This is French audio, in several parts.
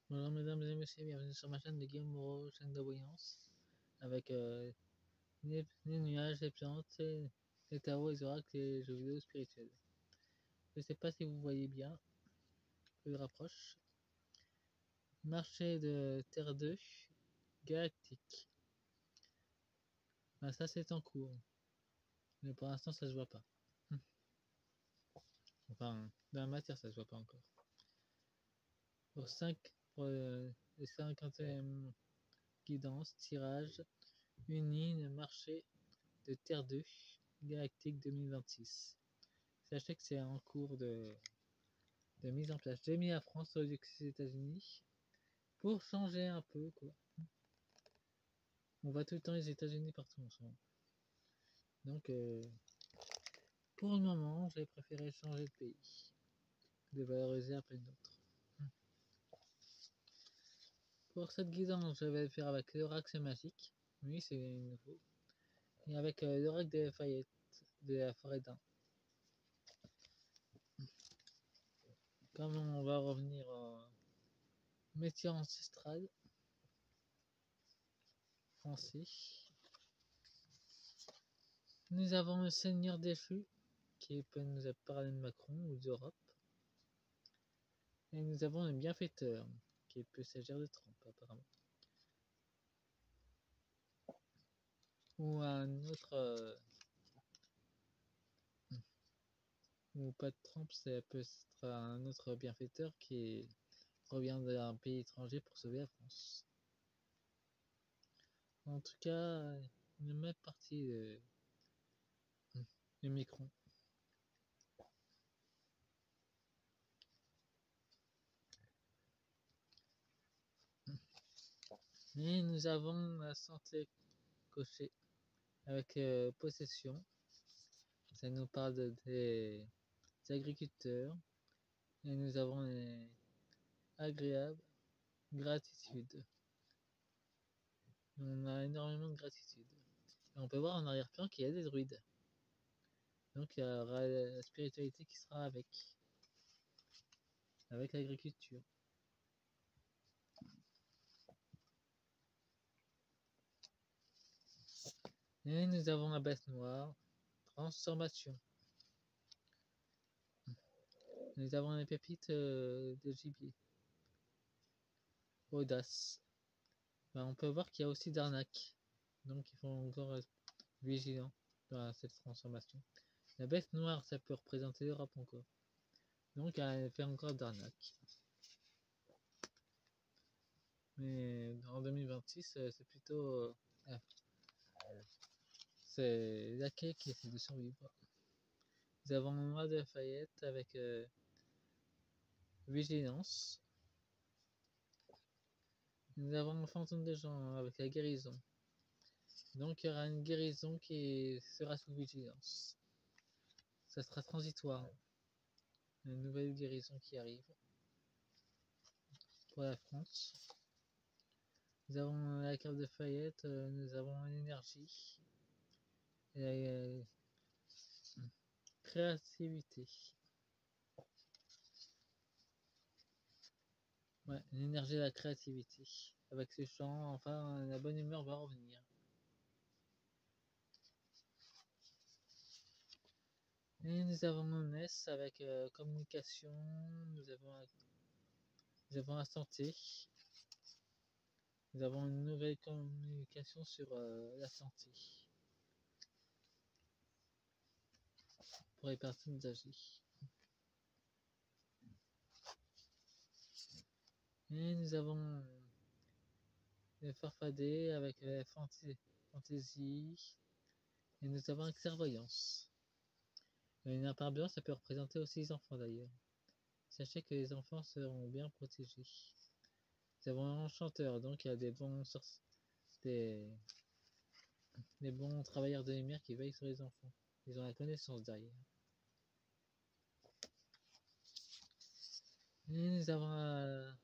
Bonjour mesdames et messieurs, bienvenue sur ma chaîne de Guillaume Moreau, chaîne de voyance, avec les nuages, les plantes, les tarots, les oracles et les jeux vidéo spirituels. Je sais pas si vous voyez bien, je le rapproche. Marché de Terre 2, galactique. Ben, ça c'est en cours, mais pour l'instant ça se voit pas. Enfin, dans la matière ça se voit pas encore. Pour 5, pour le 50e guidance, tirage, uni, le marché de Terre 2, galactique 2026. Sachez que c'est en cours de mise en place. J'ai mis la France au lieu que les États-Unis pour changer un peu, quoi. On voit tout le temps les États-Unis partout en ce moment. Donc, pour le moment, j'ai préféré changer de pays, de valoriser un peu notre. Pour cette guidance, je vais le faire avec l'oracle magique. Oui, c'est nouveau. Et avec l'oracle de Lafayette, de la forêt d'un. Comme on va revenir au métier ancestral français, nous avons le Seigneur déchu qui peut nous parler de Macron ou d'Europe. Et nous avons le bienfaiteur qui peut s'agir de Trump apparemment. Ou un autre. Ou pas de Trump, ça peut être un autre bienfaiteur qui revient d'un pays étranger pour sauver la France. En tout cas, une même partie de Micron. Et nous avons la santé cochée avec possession. Ça nous parle des agriculteurs. Et nous avons les agréables gratitude. On a énormément de gratitude. Et on peut voir en arrière-plan qu'il y a des druides. Donc il y aura la spiritualité qui sera avec l'agriculture. Et nous avons la bête noire, transformation. Nous avons les pépites de gibier, audace. Ben, on peut voir qu'il y a aussi d'arnaques. Donc il faut encore être vigilant dans cette transformation. La bête noire, ça peut représenter l'Europe encore. Donc elle fait encore d'arnaques. Mais en 2026, c'est plutôt... c'est Laquais qui essaie de survivre. Nous avons le roi de Lafayette avec vigilance. Nous avons le fantôme des gens avec la guérison. Donc il y aura une guérison qui sera sous vigilance. Ça sera transitoire. Une nouvelle guérison qui arrive pour la France. Nous avons la carte de Fayette, nous avons l'énergie et la créativité. Ouais, l'énergie et la créativité. Avec ce chant, enfin, la bonne humeur va revenir. Et nous avons NES avec communication, nous avons la santé, nous avons une nouvelle communication sur la santé pour les personnes âgées. Et nous avons le farfadet avec la fantaisie et nous avons la clairvoyance. Une impart blanche, ça peut représenter aussi les enfants d'ailleurs. Sachez que les enfants seront bien protégés. Nous avons un enchanteur, donc il y a des bons des bons travailleurs de lumière qui veillent sur les enfants. Ils ont la connaissance derrière. Et nous avons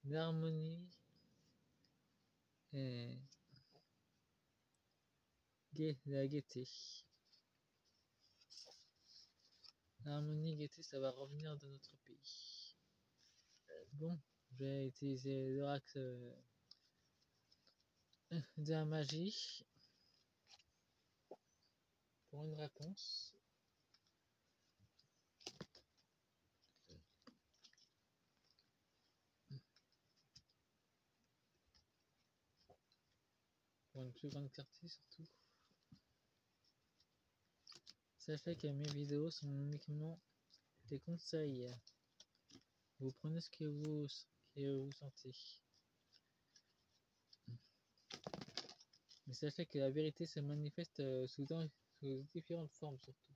l'harmonie et la gaieté. L'harmonie, gaieté, ça va revenir de notre pays. Bon, Je vais utiliser l'oracle de la magie pour une réponse. Pour une plus grande clarté surtout. Sachez que mes vidéos sont uniquement des conseils. Vous prenez ce que vous sentez. Mais sachez que la vérité se manifeste sous différentes formes surtout.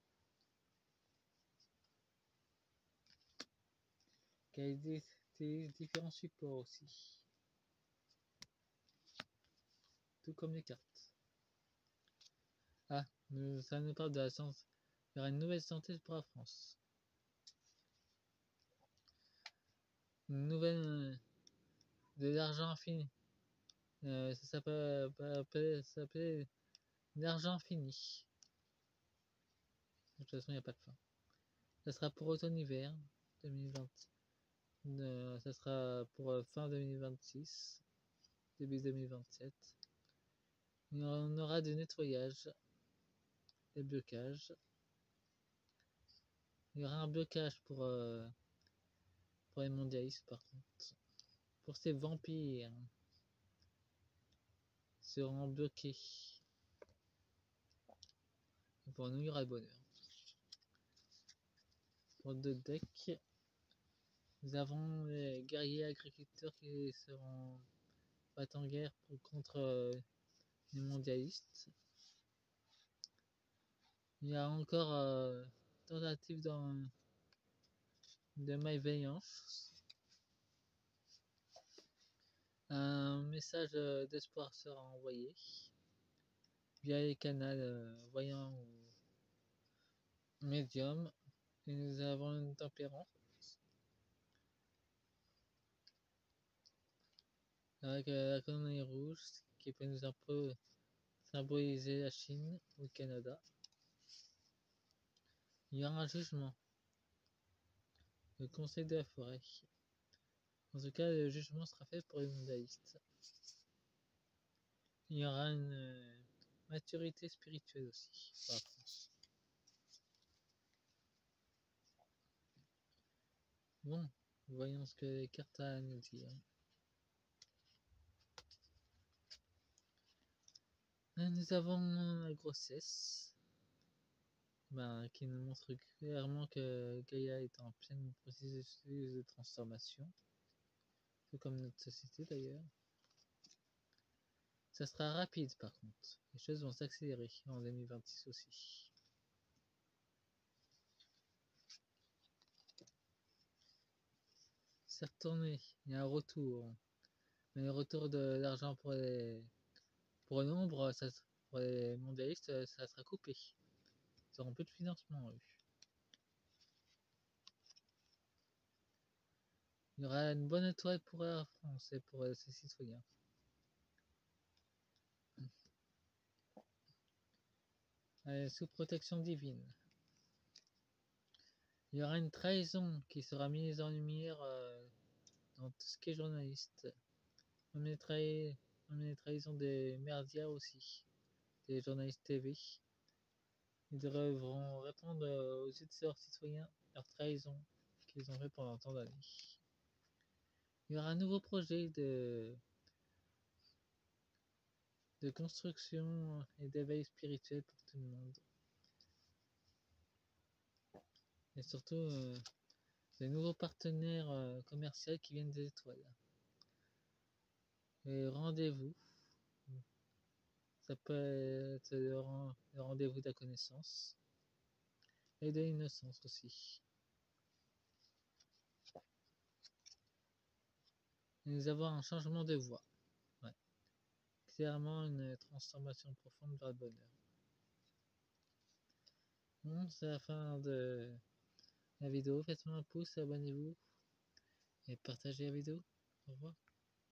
Qu'elle utilise différents supports aussi. Tout comme les cartes. Ah, ça nous parle de la science. Il y aura une nouvelle santé pour la France. Une nouvelle de l'argent infini. Ça s'appelle l'argent fini. De toute façon, il n'y a pas de fin. Ça sera pour automne-hiver 2020. Ça sera pour fin 2026, début 2027. On aura du nettoyage, des blocages. Il y aura un blocage pour les mondialistes par contre. Pour ces vampires seront bloqués. Et pour nous, il y aura le bonheur. Pour deux decks, nous avons les guerriers agriculteurs qui seront en guerre contre les mondialistes. Il y a encore tentative de malveillance. Un message d'espoir sera envoyé via les canaux voyants ou médium. Et nous avons une tempérance avec la colonie rouge qui peut nous un peu symboliser la Chine ou le Canada. Il y aura un jugement. Le conseil de la forêt. En tout cas, le jugement sera fait pour les mondialistes. Il y aura une maturité spirituelle aussi pour la France. Bon, voyons ce que les cartes ont à nous dire. Nous avons la grossesse, qui nous montre clairement que Gaïa est en plein processus de transformation, tout comme notre société d'ailleurs. Ça sera rapide par contre, les choses vont s'accélérer en 2026 aussi. C'est retourné, il y a un retour, mais le retour de l'argent pour l'ombre, pour les mondialistes, ça sera coupé. Ils auront peu de financement eux. Il y aura une bonne étoile pour la France et pour ses citoyens. Sous protection divine. Il y aura une trahison qui sera mise en lumière dans tout ce qui est journaliste. Même les trahisons des médias aussi, des journalistes TV. Ils devront répondre aux yeux de leurs citoyens leurs trahisons qu'ils ont fait pendant tant d'années. Il y aura un nouveau projet de construction et d'éveil spirituel pour tout le monde. Et surtout, des nouveaux partenaires commerciaux qui viennent des étoiles. Et rendez-vous. Ça peut être le rendez-vous de la connaissance. Et de l'innocence aussi. Et nous avons un changement de voix. Ouais. Clairement une transformation profonde vers le bonheur. Bon, c'est la fin de la vidéo. Faites-moi un pouce, abonnez-vous et partagez la vidéo. Au revoir.